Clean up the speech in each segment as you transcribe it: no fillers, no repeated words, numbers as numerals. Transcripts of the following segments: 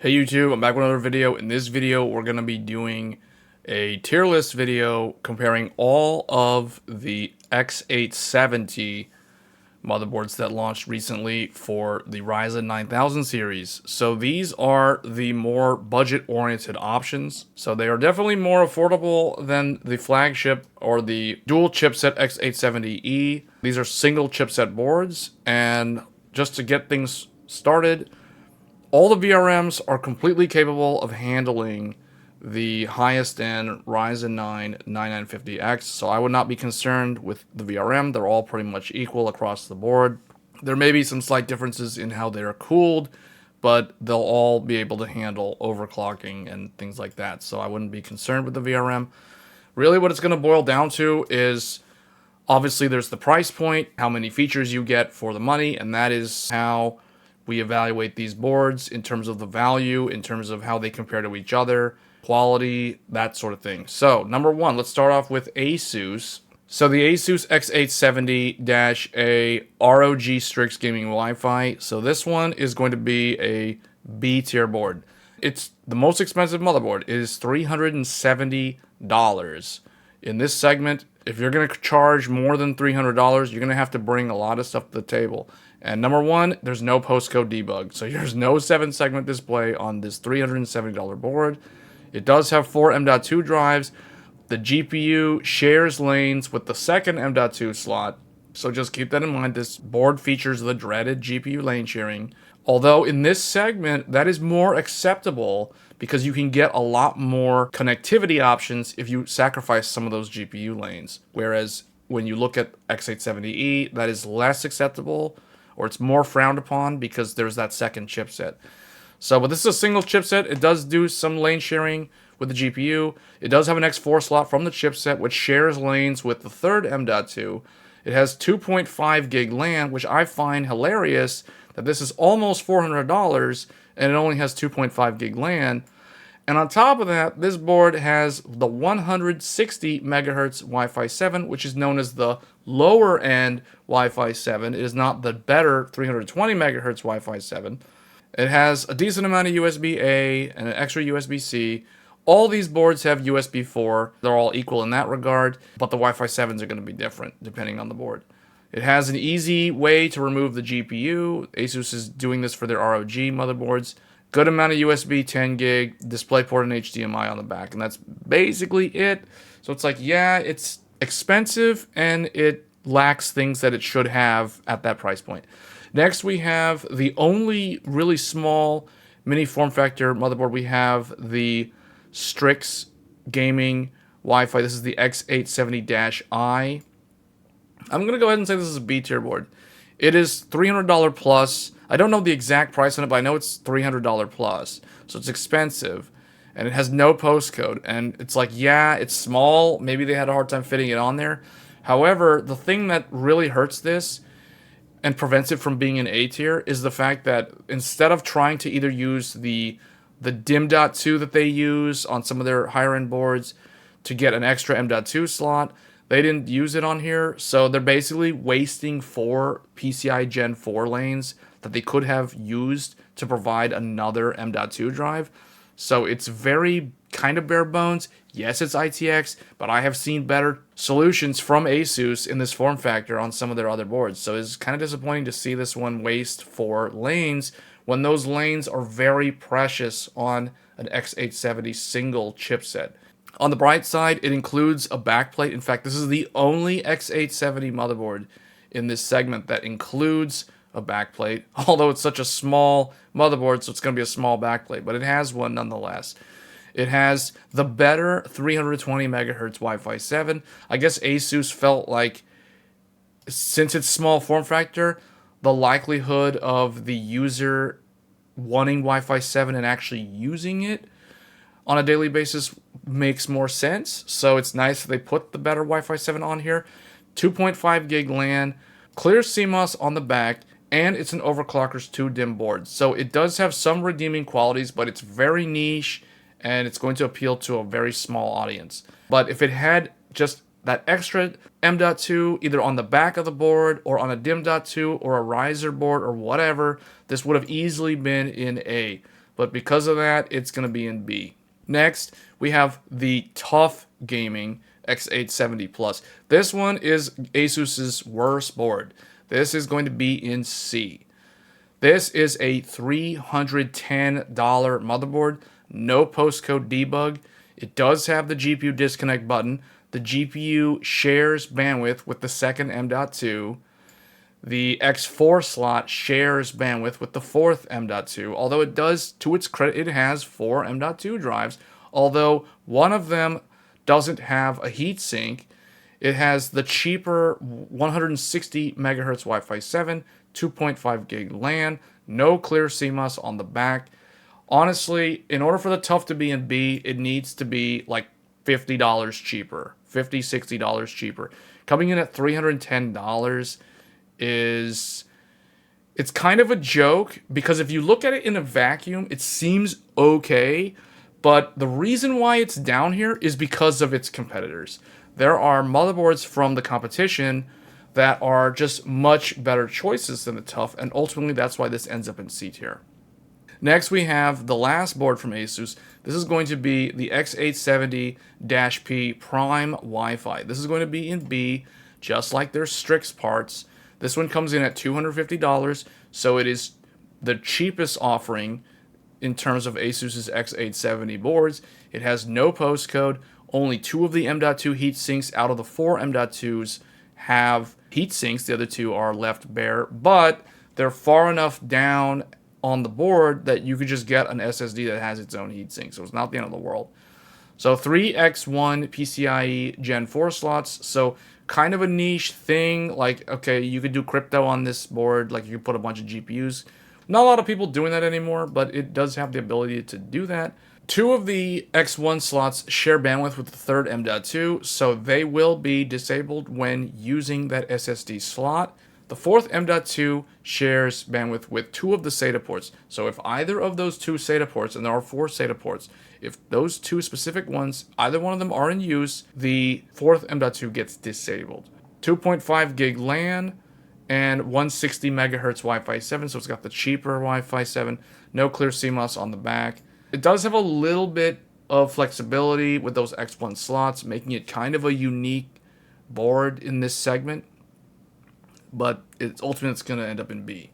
Hey YouTube, I'm back with another video. In this video, we're going to be doing a tier list video comparing all of the X870 motherboards that launched recently for the Ryzen 9000 series. So these are the more budget-oriented options. So they are definitely more affordable than the flagship or the dual chipset X870E. These are single chipset boards, and just to get things started, all the VRMs are completely capable of handling the highest end Ryzen 9 9950X, so I would not be concerned with the VRM. They're all pretty much equal across the board. There may be some slight differences in how they are cooled, but they'll all be able to handle overclocking and things like that, so I wouldn't be concerned with the VRM. Really what it's going to boil down to is, obviously there's the price point, how many features you get for the money, and that is how we evaluate these boards in terms of the value, in terms of how they compare to each other, quality, that sort of thing. So, number one, let's start off with ASUS. So the ASUS X870-A ROG Strix Gaming Wi-Fi. So this one is going to be a B tier board. It's the most expensive motherboard. It is $370. In this segment, if you're going to charge more than $300, you're going to have to bring a lot of stuff to the table. And number one, there's no postcode debug. So there's no 7-segment display on this $370 board. It does have 4 M.2 drives. The GPU shares lanes with the second M.2 slot. So just keep that in mind. This board features the dreaded GPU lane sharing. Although in this segment, that is more acceptable because you can get a lot more connectivity options if you sacrifice some of those GPU lanes. Whereas when you look at X870E, that is less acceptable, or it's more frowned upon because there's that second chipset. So, but this is a single chipset. It does do some lane sharing with the GPU. It does have an X4 slot from the chipset, which shares lanes with the third M.2. It has 2.5 gig LAN, which I find hilarious that this is almost $400 and it only has 2.5 gig LAN. And on top of that, this board has the 160 megahertz Wi-Fi 7, which is known as the lower end Wi-Fi 7. It is not the better 320 megahertz Wi-Fi 7. It has a decent amount of USB-A and an extra USB-C. All these boards have USB 4. They're all equal in that regard, but the Wi-Fi 7s are going to be different depending on the board. It has an easy way to remove the GPU. ASUS is doing this for their ROG motherboards. Good amount of USB, 10 gig, DisplayPort and HDMI on the back, and that's basically it. So it's like, yeah, it's expensive and it lacks things that it should have at that price point. Next, we have the only really small mini form factor motherboard. We have the Strix Gaming Wi-Fi. This is the X870-I. I'm going to go ahead and say this is a B tier board. It is $300 plus. I don't know the exact price on it, but I know it's $300 plus. So it's expensive. And it has no postcode. And it's like, yeah, it's small. Maybe they had a hard time fitting it on there. However, the thing that really hurts this and prevents it from being an A tier is the fact that instead of trying to either use the DIM.2 that they use on some of their higher end boards to get an extra M.2 slot, they didn't use it on here, so they're basically wasting 4 PCI Gen 4 lanes that they could have used to provide another M.2 drive. So it's very kind of bare bones. Yes, it's ITX, but I have seen better solutions from ASUS in this form factor on some of their other boards. So it's kind of disappointing to see this one waste 4 lanes when those lanes are very precious on an X870 single chipset. On the bright side, it includes a backplate. In fact, this is the only X870 motherboard in this segment that includes a backplate. Although it's such a small motherboard, so it's going to be a small backplate, but it has one nonetheless. It has the better 320 megahertz Wi-Fi 7. I guess ASUS felt like, since it's small form factor, the likelihood of the user wanting Wi-Fi 7 and actually using it on a daily basis makes more sense. So it's nice that they put the better Wi-Fi 7 on here. 2.5 gig LAN, clear CMOS on the back, and it's an overclocker's 2 DIMM board. So it does have some redeeming qualities, but it's very niche and it's going to appeal to a very small audience. But if it had just that extra M.2 either on the back of the board or on a DIMM.2 or a riser board or whatever, this would have easily been in A. but because of that, it's going to be in B. Next, we have the Tough Gaming X870 Plus. This one is ASUS's worst board. This is going to be in C. This is a $310 motherboard, no postcode debug. It does have the GPU disconnect button. The GPU shares bandwidth with the second M.2. The X4 slot shares bandwidth with the fourth M.2, although it does, to its credit, it has 4 M.2 drives, although one of them doesn't have a heatsink. It has the cheaper 160 megahertz Wi-Fi 7, 2.5 gig LAN, no clear CMOS on the back. Honestly, in order for the Tough to be in B, it needs to be like $50 cheaper, $50, $60 cheaper. Coming in at $310 is, it's kind of a joke, because if you look at it in a vacuum, it seems okay, but the reason why it's down here is because of its competitors. There are motherboards from the competition that are just much better choices than the Tough, and ultimately that's why this ends up in C tier. Next, we have the last board from ASUS. This is going to be the X870-P Prime Wi-Fi. This is going to be in B, just like their Strix parts. This one comes in at $250, so it is the cheapest offering in terms of ASUS's X870 boards. It has no postcode. Only 2 of the M.2 heat sinks out of the 4 M.2s have heat sinks. The other 2 are left bare, but they're far enough down on the board that you could just get an SSD that has its own heatsink, so it's not the end of the world. So 3 X1 PCIe Gen 4 slots, so kind of a niche thing. Like, okay, you could do crypto on this board, like you could put a bunch of GPUs. Not a lot of people doing that anymore, but it does have the ability to do that. 2 of the X1 slots share bandwidth with the third M.2, so they will be disabled when using that SSD slot. The fourth M.2 shares bandwidth with 2 of the SATA ports. So if either of those 2 SATA ports, and there are 4 SATA ports, if those 2 specific ones, either one of them are in use, the fourth M.2 gets disabled. 2.5 gig LAN and 160 megahertz Wi-Fi 7, so it's got the cheaper Wi-Fi 7, no clear CMOS on the back. It does have a little bit of flexibility with those X1 slots, making it kind of a unique board in this segment. But ultimately it's going to end up in B.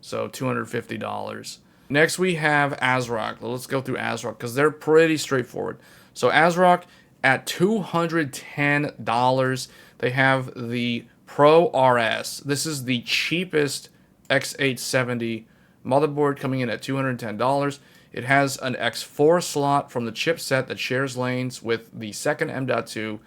So $250. Next we have ASRock. Let's go through ASRock because they're pretty straightforward. So ASRock at $210, they have the Pro RS. This is the cheapest X870 motherboard, coming in at $210. It has an X4 slot from the chipset that shares lanes with the second M.2.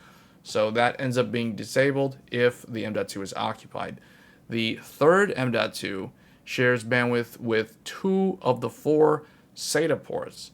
So that ends up being disabled if the M.2 is occupied. The third M.2 shares bandwidth with 2 of the 4 SATA ports.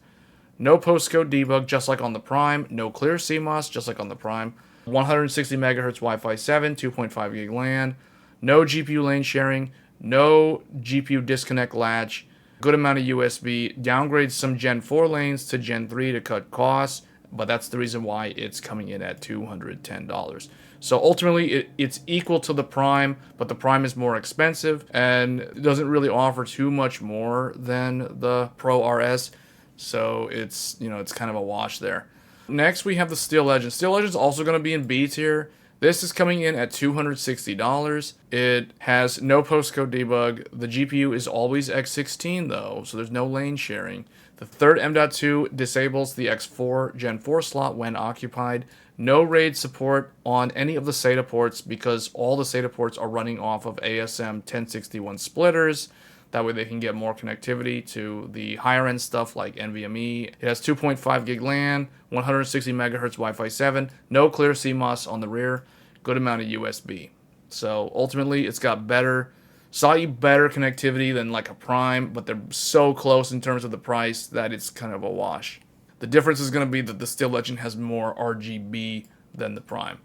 No postcode debug, just like on the Prime. No clear CMOS, just like on the Prime. 160 megahertz Wi-Fi 7, 2.5 gig LAN. No GPU lane sharing. No GPU disconnect latch. Good amount of USB. Downgrades some Gen 4 lanes to Gen 3 to cut costs. But that's the reason why it's coming in at $210. So ultimately, it's equal to the Prime, but the Prime is more expensive and it doesn't really offer too much more than the Pro RS. So it's, it's kind of a wash there. Next, we have the Steel Legend. Steel Legend is also going to be in B tier. This is coming in at $260. It has no postcode debug. The GPU is always X16 though, so there's no lane sharing. The third M.2 disables the X4 Gen 4 slot when occupied. No RAID support on any of the SATA ports because all the SATA ports are running off of ASM 1061 splitters. That way they can get more connectivity to the higher end stuff like NVMe. It has 2.5 gig LAN, 160 megahertz Wi-Fi 7, no clear CMOS on the rear, good amount of USB. So ultimately it's got slightly better connectivity than like a Prime, but they're so close in terms of the price that it's kind of a wash. The difference is going to be that the Steel Legend has more RGB than the Prime.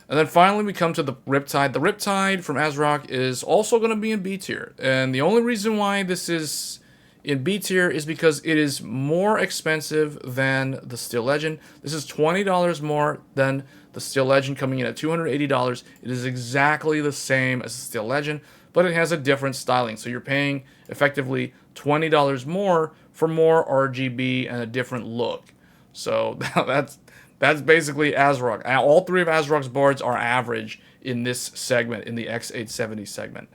And then finally we come to the Riptide. The Riptide from ASRock is also going to be in B tier. And the only reason why this is in B tier is because it is more expensive than the Steel Legend. This is $20 more than the Steel Legend, coming in at $280. It is exactly the same as the Steel Legend, but it has a different styling. So you're paying effectively $20 more for more RGB and a different look. So that's basically ASRock. All three of ASRock's boards are average in this segment, in the X870 segment.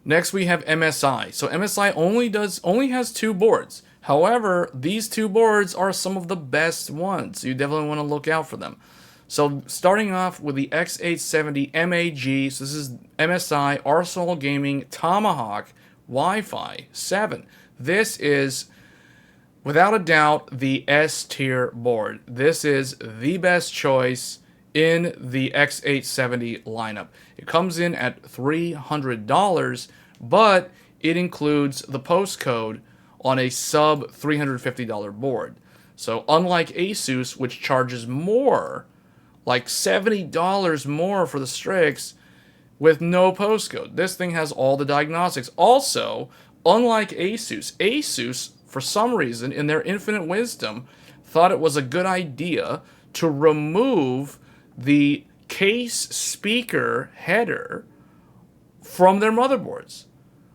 Next we have MSI. So MSI only has two boards. However, these two boards are some of the best ones. So you definitely want to look out for them. So starting off with the X870 MAG. So this is MSI Arsenal Gaming Tomahawk Wi-Fi 7. This is without a doubt the S tier board. This is the best choice in the X870 lineup. It comes in at $300, but it includes the postcode on a sub $350 board. So unlike ASUS, which charges more, like $70 more for the Strix with no postcode, this thing has all the diagnostics. Also, unlike ASUS, for some reason, in their infinite wisdom, thought it was a good idea to remove the case speaker header from their motherboards.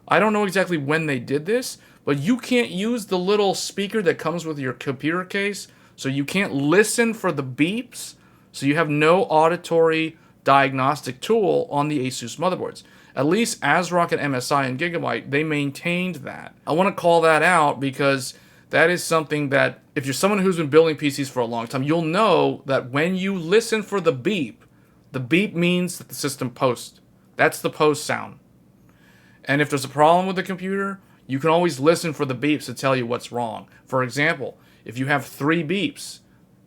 I don't know exactly when they did this, but you can't use the little speaker that comes with your computer case, so you can't listen for the beeps, so you have no auditory diagnostic tool on the ASUS motherboards. At least ASRock and MSI and Gigabyte, they maintained that. I want to call that out because that is something that, if you're someone who's been building PCs for a long time, you'll know that when you listen for the beep means that the system posts. That's the post sound. And if there's a problem with the computer, you can always listen for the beeps to tell you what's wrong. For example, if you have 3 beeps,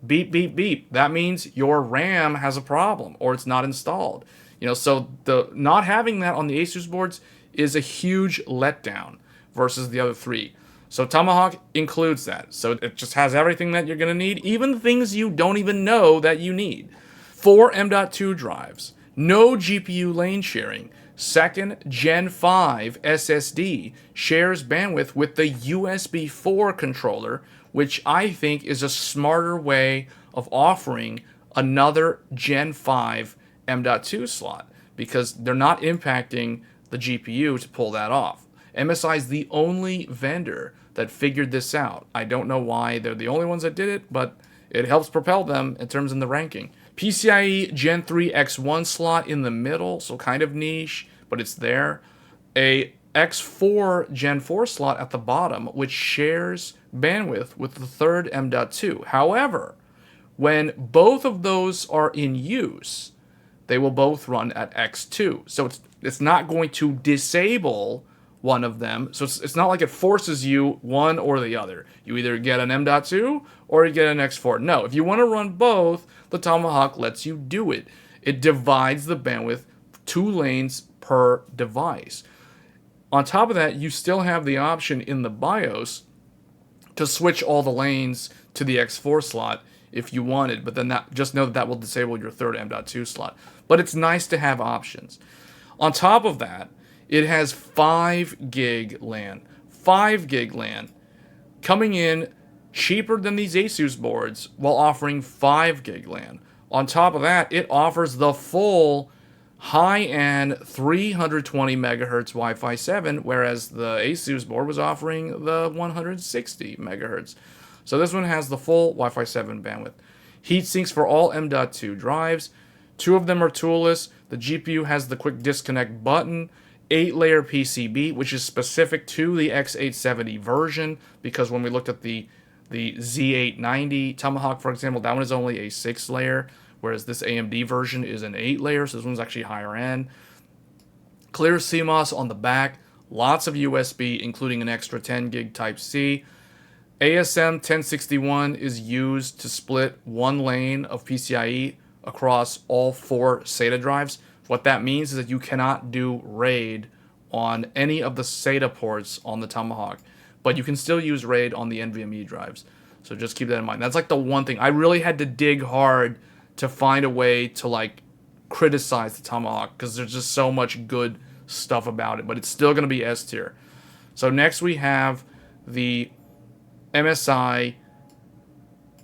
beep, beep, beep, that means your RAM has a problem or it's not installed. So the not having that on the ASUS boards is a huge letdown versus the other 3. So Tomahawk includes that. So it just has everything that you're going to need, even things you don't even know that you need. 4 M.2 drives, no GPU lane sharing, 2nd Gen 5 SSD, shares bandwidth with the USB 4 controller, which I think is a smarter way of offering another Gen 5 M.2 slot, because they're not impacting the GPU to pull that off. MSI is the only vendor that figured this out. I don't know why they're the only ones that did it, but it helps propel them in terms of the ranking. PCIe Gen 3 X1 slot in the middle, so kind of niche, but it's there. A X4 Gen 4 slot at the bottom, which shares bandwidth with the 3rd M.2. However, when both of those are in use, they will both run at X2. So it's not going to disable one of them. So it's not like it forces you one or the other. You either get an M.2 or you get an X4. No, if you want to run both, the Tomahawk lets you do it. It divides the bandwidth 2 lanes per device. On top of that, you still have the option in the BIOS to switch all the lanes to the X4 slot if you wanted, but then just know that will disable your 3rd M.2 slot. But it's nice to have options. On top of that, it has 5 gig LAN. 5 gig LAN. Coming in cheaper than these ASUS boards while offering 5 gig LAN. On top of that, it offers the full high-end 320 megahertz Wi-Fi 7, whereas the ASUS board was offering the 160 megahertz. So this one has the full Wi-Fi 7 bandwidth. Heat sinks for all M.2 drives. 2 of them are toolless. The GPU has the quick disconnect button. 8-layer PCB, which is specific to the X870 version, because when we looked at the Z890 Tomahawk, for example, that one is only a 6-layer, whereas this AMD version is an 8-layer, so this one's actually higher end. Clear CMOS on the back. Lots of USB, including an extra 10 gig Type-C. ASM 1061 is used to split 1 lane of PCIe across all 4 SATA drives. What that means is that you cannot do RAID on any of the SATA ports on the Tomahawk, but you can still use RAID on the NVMe drives. So just keep that in mind. That's like the one thing. I really had to dig hard to find a way to criticize the Tomahawk, because there's just so much good stuff about it, but it's still going to be S tier. So next we have the MSI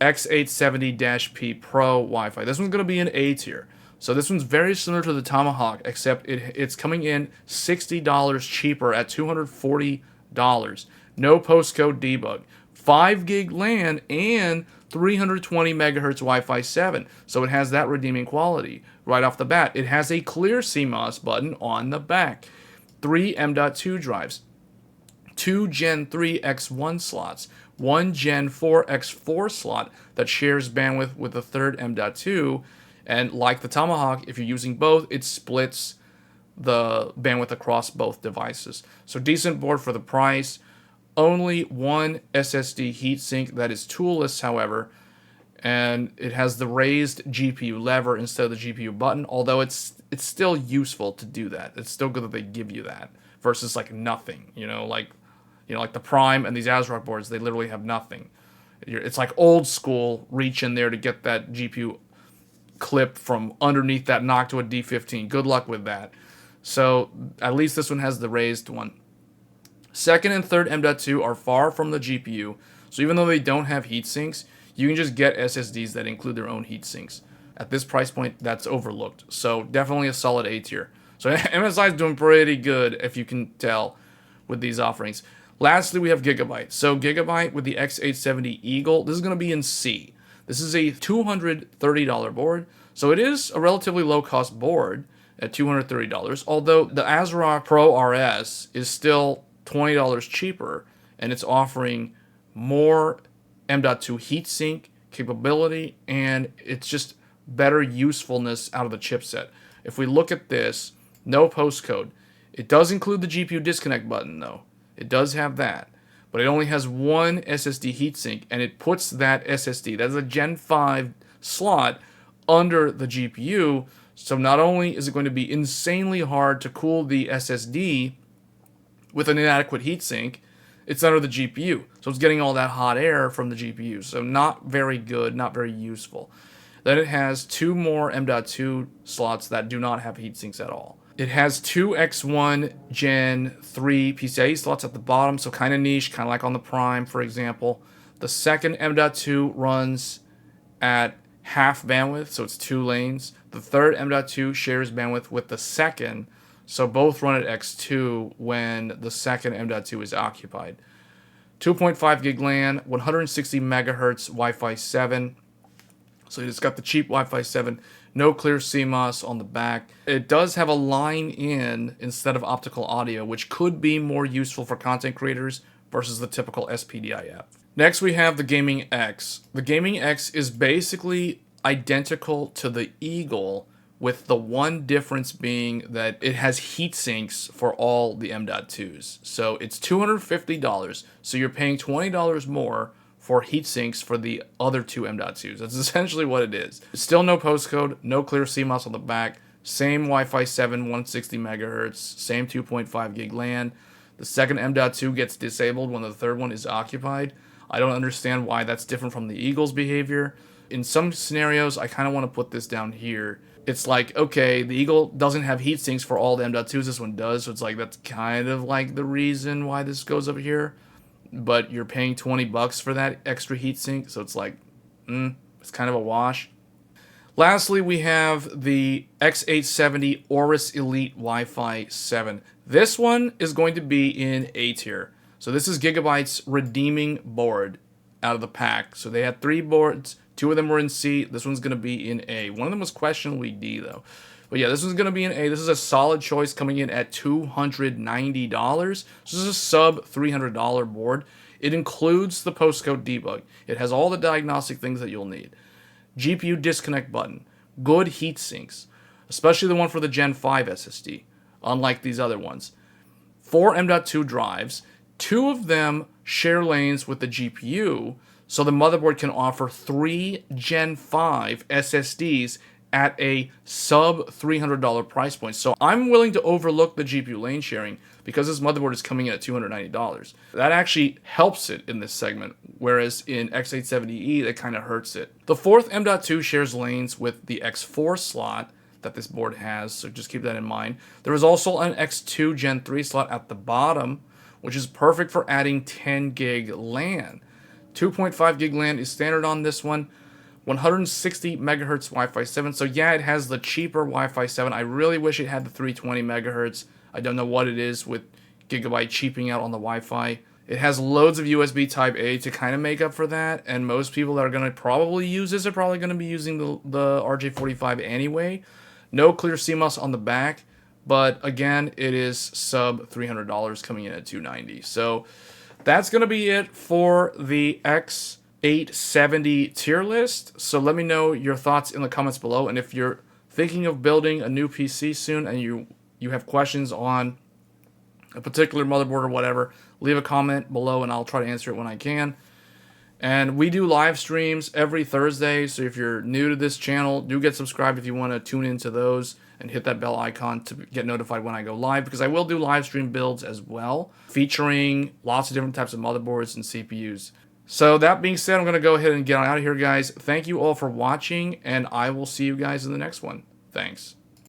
X870-P Pro Wi-Fi. This one's going to be an A tier. So this one's very similar to the Tomahawk, except it's coming in $60 cheaper at $240. No postcode debug. 5 gig LAN, and 320 megahertz Wi-Fi 7. So it has that redeeming quality right off the bat. It has a clear CMOS button on the back. 3 M.2 drives, 2 Gen 3 X1 slots, 1 Gen 4 X4 slot that shares bandwidth with the third M.2. And like the Tomahawk, if you're using both, it splits the bandwidth across both devices. So decent board for the price. Only one SSD heatsink that is toolless, however, and it has the raised GPU lever instead of the GPU button, although it's still useful to do that. It's still good that they give you that versus like nothing, like the Prime and these ASRock boards, they literally have nothing. It's like old school reach in there to get that GPU clip from underneath that knock to a D15. Good luck with that. So at least this one has the raised one. Second and third M.2 are far from the GPU, so even though they don't have heat sinks, you can just get SSDs that include their own heat sinks. At this price point, that's overlooked. So definitely a solid A tier. So MSI is doing pretty good, if you can tell, with these offerings. Lastly, we have Gigabyte. So Gigabyte with the X870 Eagle, this is going to be in C. This is a $230 board, so it is a relatively low-cost board at $230, although the ASRock Pro RS is still $20 cheaper, and it's offering more M.2 heatsink capability, and it's just better usefulness out of the chipset. If we look at this, no postcode. It does include the GPU disconnect button, though. It does have that, but it only has one SSD heatsink, and it puts that SSD, that's a Gen 5 slot, under the GPU, so not only is it going to be insanely hard to cool the SSD with an inadequate heatsink, it's under the GPU. So it's getting all that hot air from the GPU. So not very good, not very useful. Then it has 2 more M.2 slots that do not have heatsinks at all. It has 2 X1 Gen 3 PCIe slots at the bottom, so kind of niche, kind of like on the Prime, for example. The second M.2 runs at half bandwidth, so it's 2 lanes. The third M.2 shares bandwidth with the second, so both run at X2 when the second M.2 is occupied. 2.5 gig LAN, 160 megahertz Wi-Fi 7. So it's got the cheap Wi-Fi 7, no clear CMOS on the back. It does have a line in instead of optical audio, which could be more useful for content creators versus the typical SPDIF. Next we have the Gaming X. The Gaming X is basically identical to the Eagle, with the one difference being that it has heat sinks for all the M.2s. So it's $250, so you're paying $20 more for heat sinks for the other 2 M.2s. That's essentially what it is. Still no postcode, no clear CMOS on the back, same Wi-Fi 7, 160 megahertz, same 2.5 gig LAN. The second M.2 gets disabled when the third one is occupied. I don't understand why that's different from the Eagle's behavior. In some scenarios, I kind of want to put this down here. It's like, okay, the Eagle doesn't have heat sinks for all the M.2s, this one does, so it's like, that's kind of like the reason why this goes up here. But you're paying $20 for that extra heatsink, so it's like, it's kind of a wash. Lastly, we have the X870 Aorus Elite Wi-Fi 7. This one is going to be in A tier. So this is Gigabyte's redeeming board out of the pack. So they had 3 boards, 2 of them were in C, this one's going to be in A. One of them was questionably D, though. But yeah, this one's going to be in A. This is a solid choice coming in at $290. This is a sub $300 board. It includes the postcode debug. It has all the diagnostic things that you'll need. GPU disconnect button. Good heat sinks, especially the one for the Gen 5 SSD, unlike these other ones. 4 M.2 drives. 2 of them share lanes with the GPU, so the motherboard can offer 3 Gen 5 SSDs at a sub $300 price point. So I'm willing to overlook the GPU lane sharing because this motherboard is coming in at $290. That actually helps it in this segment, whereas in X870E, that kind of hurts it. The 4th M.2 shares lanes with the X4 slot that this board has, so just keep that in mind. There is also an X2 Gen 3 slot at the bottom, which is perfect for adding 10 gig LAN. 2.5 gig LAN is standard on this one. 160 megahertz Wi-Fi 7. So yeah, it has the cheaper Wi-Fi 7. I really wish it had the 320 megahertz. I don't know what it is with Gigabyte cheaping out on the Wi-Fi. It has loads of USB Type A to kind of make up for that, and most people that are going to probably use this are probably going to be using the RJ45 anyway. No clear CMOS on the back, but again, it is sub $300 coming in at $290. So that's going to be it for the X870 tier list. So let me know your thoughts in the comments below, and if you're thinking of building a new PC soon and you have questions on a particular motherboard or whatever, leave a comment below and I'll try to answer it when I can. And we do live streams every Thursday, so if you're new to this channel, do get subscribed if you want to tune into those and hit that bell icon to get notified when I go live, because I will do live stream builds as well, featuring lots of different types of motherboards and CPUs. So that being said, I'm going to go ahead and get out of here, guys. Thank you all for watching, and I will see you guys in the next one. Thanks.